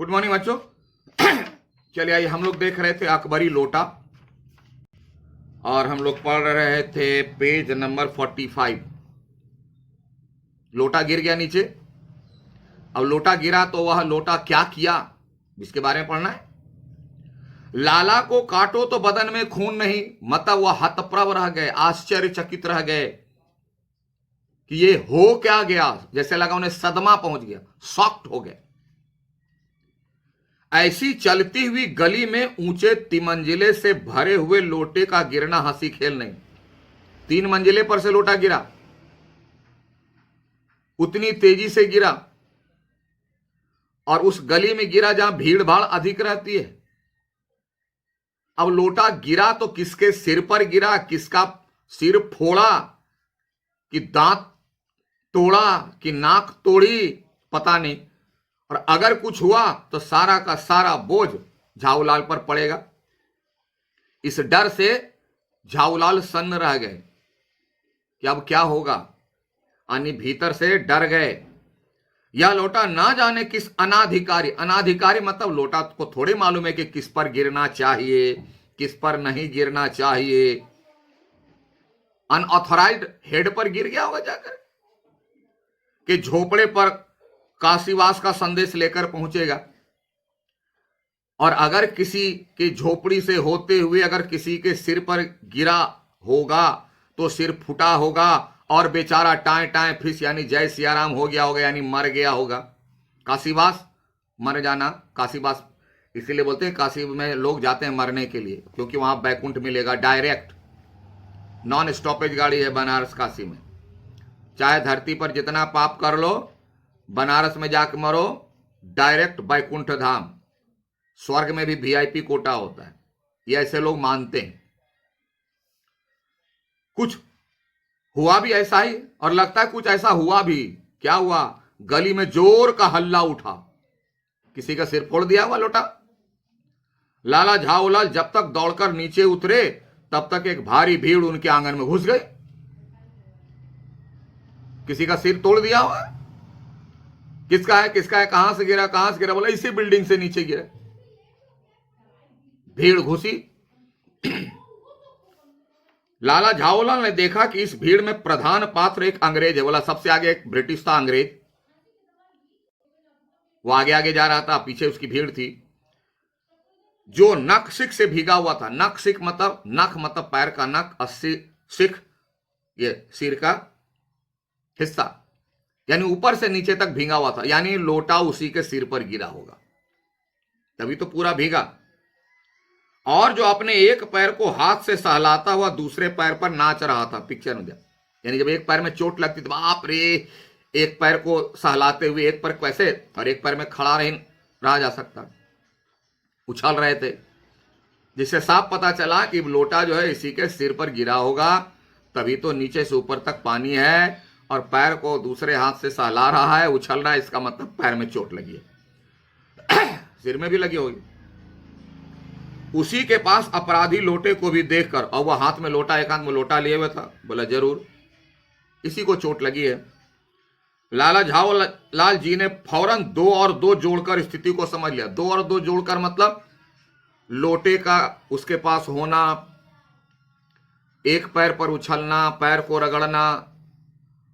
Good morning बच्चों। चलिए आइए, हम लोग देख रहे थे अकबरी लोटा और हम लोग पढ़ रहे थे पेज नंबर 45। लोटा गिर गया नीचे। अब लोटा गिरा तो वह लोटा क्या किया, इसके बारे में पढ़ना है। लाला को काटो तो बदन में खून नहीं, मतलब वह हतप्रभ रह गए, आश्चर्यचकित रह गए कि ये हो क्या गया। जैसे लगा उन्हें सदमा पहुंच गया, शॉक्ड हो गए। ऐसी चलती हुई गली में ऊंचे तिमंजिले से भरे हुए लोटे का गिरना हंसी खेल नहीं। 3 मंजिले पर से लोटा गिरा, उतनी तेजी से गिरा और उस गली में गिरा जहां भीड़ भाड़ अधिक रहती है। अब लोटा गिरा तो किसके सिर पर गिरा, किसका सिर फोड़ा कि दांत तोड़ा कि नाक तोड़ी, पता नहीं। और अगर कुछ हुआ तो सारा का सारा बोझ झाऊलाल पर पड़ेगा। इस डर से झाऊलाल सन्न रह गए कि अब क्या होगा, यानी भीतर से डर गए। यह लोटा ना जाने किस अनाधिकारी मतलब लोटा को थोड़ी मालूम है कि किस पर गिरना चाहिए, किस पर नहीं गिरना चाहिए। अनऑथराइज्ड हेड पर गिर गया होगा जाकर, कि झोपड़े पर काशीवास का संदेश लेकर पहुंचेगा। और अगर किसी के झोपड़ी से होते हुए अगर किसी के सिर पर गिरा होगा तो सिर फूटा होगा और बेचारा टाए टाए फिस यानी जय सियाराम हो गया होगा, यानी मर गया होगा। काशीवास मर जाना, काशीवास इसीलिए बोलते हैं काशी में लोग जाते हैं मरने के लिए, क्योंकि वहां बैकुंठ मिलेगा डायरेक्ट। नॉन स्टॉपेज गाड़ी है बनारस काशी में। चाहे धरती पर जितना पाप कर लो, बनारस में जाकर मरो, डायरेक्ट बैकुंठ धाम। स्वर्ग में भी वीआईपी कोटा होता है, ये ऐसे लोग मानते हैं। कुछ हुआ भी ऐसा ही, और लगता है कुछ ऐसा हुआ भी। क्या हुआ, गली में जोर का हल्ला उठा, किसी का सिर फोड़ दिया हुआ लोटा। लाला झाऊलाल जब तक दौड़कर नीचे उतरे तब तक एक भारी भीड़ उनके आंगन में घुस गई। किसी का सिर तोड़ दिया हुआ, किसका है, कहां से गिरा, बोला इसी बिल्डिंग से नीचे गिरा। भीड़ घुसी। लाला झाऊलाल ने देखा कि इस भीड़ में प्रधान पात्र एक अंग्रेज है। बोला सबसे आगे एक ब्रिटिश था अंग्रेज, वो आगे आगे जा रहा था, पीछे उसकी भीड़ थी। जो नख सिख से भीगा हुआ था। नख सिख मतलब, नख मतलब पैर का नख, सिख ये सिर का हिस्सा, यानी ऊपर से नीचे तक भीगा हुआ था, यानी लोटा उसी के सिर पर गिरा होगा, तभी तो पूरा भीगा। और जो अपने एक पैर को हाथ से सहलाता हुआ दूसरे पैर पर नाच रहा था। पिक्चर में, यानी जब एक पैर में चोट लगती तो बाप रे, एक पैर को सहलाते हुए एक पैर कैसे, और एक पैर में खड़ा रहा जा सकता, उछल रहे थे, जिससे साफ पता चला कि लोटा जो है इसी के सिर पर गिरा होगा, तभी तो नीचे से ऊपर तक पानी है और पैर को दूसरे हाथ से सहला रहा है, उछल रहा है। इसका मतलब पैर में चोट लगी है। सिर में भी लगी होगी। उसी के पास अपराधी लोटे को भी देखकर, और वह हाथ में लोटा, एक हाथ में लोटा लिए हुए था, बोला जरूर इसी को चोट लगी है। लाला झाऊलाल जी ने फौरन 2 और 2 जोड़कर स्थिति को समझ लिया। 2 और 2 जोड़कर मतलब लोटे का उसके पास होना, एक पैर पर उछलना, पैर को रगड़ना,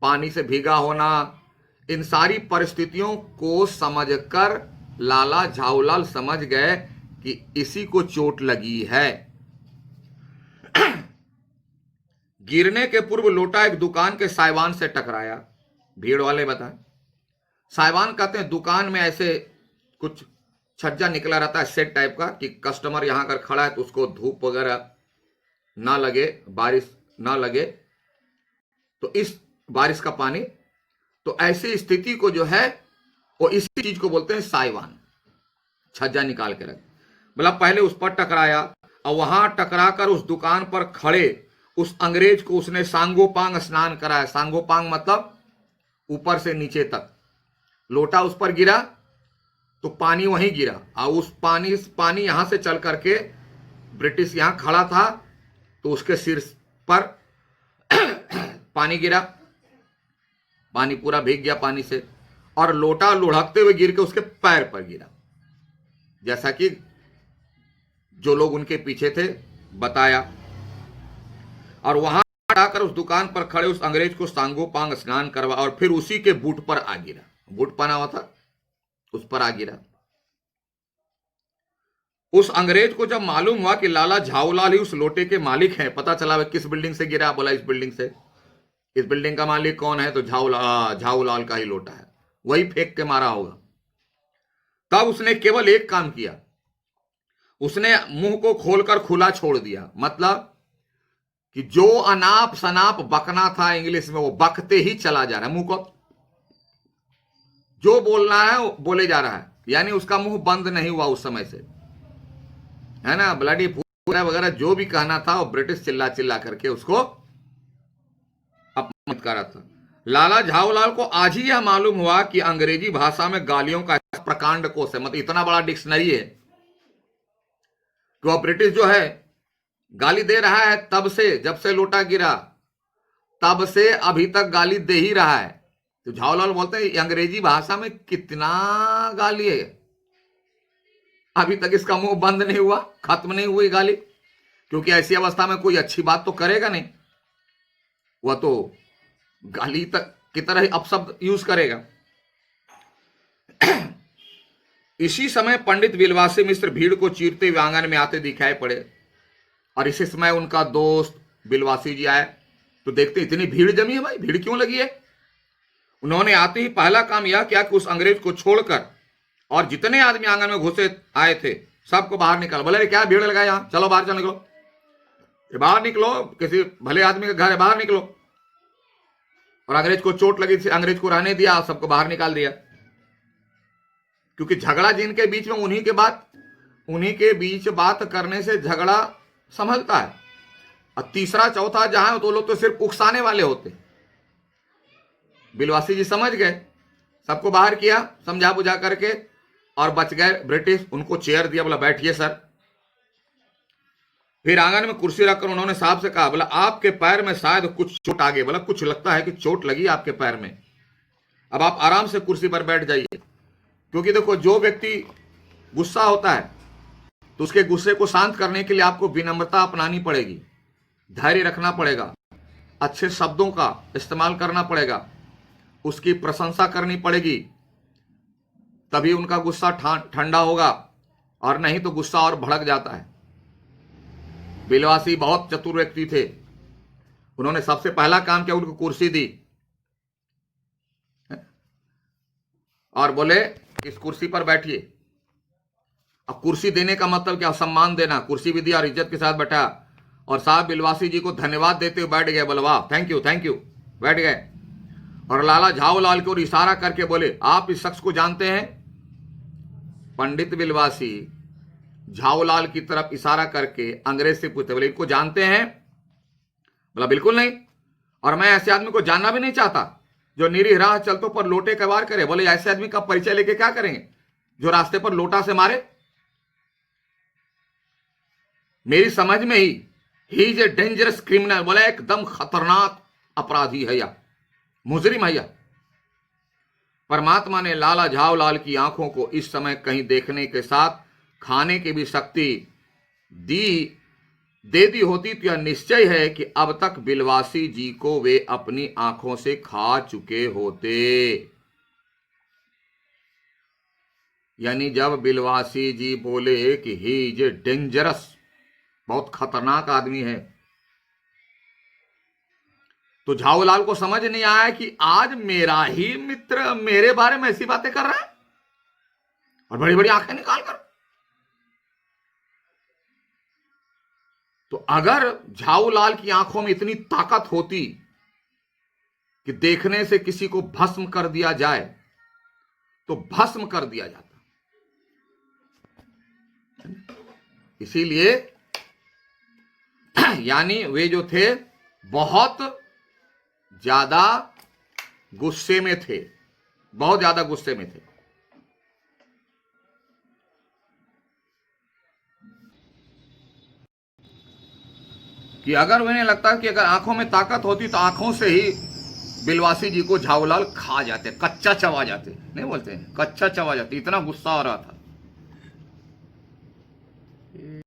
पानी से भीगा होना, इन सारी परिस्थितियों को समझकर लाला झाऊलाल समझ गए कि इसी को चोट लगी है। गिरने के पूर्व लोटा एक दुकान के साइवान से टकराया। भीड़ वाले बताएं, साइवान कहते हैं दुकान में ऐसे कुछ छज्जा निकला रहता है, सेट टाइप का, कि कस्टमर यहां अगर खड़ा है तो उसको धूप वगैरह ना लगे, बारिश ना लगे, तो इस बारिश का पानी, तो ऐसी स्थिति को जो है वो इसी चीज को बोलते हैं साइवान। छज्जा निकाल के रख, मतलब पहले उस पर टकराया और वहां टकराकर उस दुकान पर खड़े उस अंग्रेज को उसने सांगोपांग स्नान कराया। सांगोपांग मतलब ऊपर से नीचे तक। लोटा उस पर गिरा तो पानी वहीं गिरा, और उस पानी यहां से चल करके ब्रिटिश यहां खड़ा था तो उसके सिर पर पानी गिरा, पानी पूरा भीग गया पानी से, और लोटा लुढ़कते हुए गिर के उसके पैर पर गिरा। जैसा कि जो लोग उनके पीछे थे बताया। और वहां आकर उस दुकान पर खड़े उस अंग्रेज को सांगोपांग स्नान करवा और फिर उसी के बूट पर आ गिरा। बूट पहना हुआ था, उस पर आ गिरा। उस अंग्रेज को जब मालूम हुआ कि लाला झाऊलाल ही उस लोटे के मालिक हैं, पता चला किस बिल्डिंग से गिरा, बोला इस बिल्डिंग से। इस बिल्डिंग का मालिक कौन है? तो झाऊलाल का ही लोटा है, वही फेंक के मारा होगा। तब उसने केवल एक काम किया, उसने मुंह को खोलकर खुला छोड़ दिया। मतलब कि जो अनाप शनाप बकना था इंग्लिश में, वो बकते ही चला जा रहा है। मुंह को जो बोलना है वो बोले जा रहा है, यानी उसका मुंह बंद नहीं हुआ उस समय से, है ना। ब्लडी पूरा वगैरह जो भी कहना था वो ब्रिटिश चिल्ला चिल्ला करके उसको अपमानित कर रहा था। लाला झाऊलाल को आज ही यह मालूम हुआ कि अंग्रेजी भाषा में गालियों का प्रकांड कोश है, मतलब इतना बड़ा डिक्शनरी है कि वह ब्रिटिश जो है गाली दे रहा है। तब से, जब से लोटा गिरा तब से अभी तक गाली दे ही रहा है। तो झाऊलाल बोलते हैं अंग्रेजी भाषा में कितना गाली है, अभी तक इसका मुंह बंद नहीं हुआ, खत्म नहीं हुई गाली। क्योंकि ऐसी अवस्था में कोई अच्छी बात तो करेगा नहीं, वह तो गाली तक की तरह ही अपशब्द यूज करेगा। इसी समय पंडित विलवासी मिश्र भीड़ को चीरते हुए आंगन में आते दिखाई पड़े और इसी समय उनका दोस्त बिलवासी जी आए। तो देखते इतनी भीड़ जमी है, भाई भीड़ क्यों लगी है। उन्होंने आते ही पहला काम यह किया कि उस अंग्रेज को छोड़कर और जितने आदमी आंगन में घुसे आए थे सबको बाहर निकाल। बोले क्या भीड़ लगाए यहां, चलो बाहर, चलो निकलो, बाहर निकलो, किसी भले आदमी का घर है, बाहर निकलो। और अंग्रेज को चोट लगी थी, अंग्रेज को रहने दिया, सबको बाहर निकाल दिया। क्योंकि झगड़ा जिनके बीच में, उन्हीं के बीच बात करने से झगड़ा संभलता है। और तीसरा चौथा जहां तो लोग तो सिर्फ उकसाने वाले होते। बिलवासी जी समझ गए, सबको बाहर किया समझा बुझा करके और बच गए ब्रिटिश। उनको चेयर दिया, बोला बैठिए सर। फिर आंगन में कुर्सी रखकर उन्होंने साहब से कहा, बोला आपके पैर में शायद कुछ चोट आ गई, बोला कुछ लगता है कि चोट लगी आपके पैर में, अब आप आराम से कुर्सी पर बैठ जाइए। क्योंकि देखो जो व्यक्ति गुस्सा होता है तो उसके गुस्से को शांत करने के लिए आपको विनम्रता अपनानी पड़ेगी, धैर्य रखना पड़ेगा, अच्छे शब्दों का इस्तेमाल करना पड़ेगा, उसकी प्रशंसा करनी पड़ेगी, तभी उनका गुस्सा ठंडा होगा, और नहीं तो गुस्सा और भड़क जाता है। बिलवासी बहुत चतुर व्यक्ति थे। उन्होंने सबसे पहला काम किया, उनको कुर्सी दी और बोले इस कुर्सी पर बैठिए। अब कुर्सी देने का मतलब क्या? सम्मान देना। कुर्सी भी दिया और इज्जत के साथ बैठा। और साहब बिलवासी जी को धन्यवाद देते हुए बैठ गए। बोले वाह, थैंक यू, बैठ गए। और लाला झाऊलाल की ओर इशारा करके बोले आप इस शख्स को जानते हैं? पंडित बिलवासी झाऊलाल की तरफ इशारा करके अंग्रेज से पूछते, बोले इनको जानते हैं? बोला बिल्कुल नहीं, और मैं ऐसे आदमी को जानना भी नहीं चाहता जो निरीह राह चलतों पर लोटे का वार करे। बोले ऐसे आदमी का परिचय लेके क्या करेंगे जो रास्ते पर लोटा से मारे? मेरी समझ में he is a dangerous criminal. बोला एकदम खतरनाक अपराधी है या मुजरिम है या। परमात्मा ने लाला झाऊलाल की आंखों को इस समय कहीं देखने के साथ खाने की भी शक्ति दे दी होती तो यह निश्चय है कि अब तक बिलवासी जी को वे अपनी आंखों से खा चुके होते। यानी जब बिलवासी जी बोले कि ही इज ए डेंजरस, बहुत खतरनाक आदमी है, तो झाऊलाल को समझ नहीं आया कि आज मेरा ही मित्र मेरे बारे में ऐसी बातें कर रहा है और बड़ी बड़ी आंखें निकाल कर। तो अगर झाऊलाल की आंखों में इतनी ताकत होती कि देखने से किसी को भस्म कर दिया जाए तो भस्म कर दिया जाता। इसीलिए यानी वे जो थे बहुत ज्यादा गुस्से में थे, बहुत ज्यादा गुस्से में थे। कि अगर उन्हें लगता कि अगर आंखों में ताकत होती तो आंखों से ही बिलवासी जी को झाऊलाल खा जाते, कच्चा चबा जाते, नहीं बोलते हैं, कच्चा चबा जाते, इतना गुस्सा हो रहा था।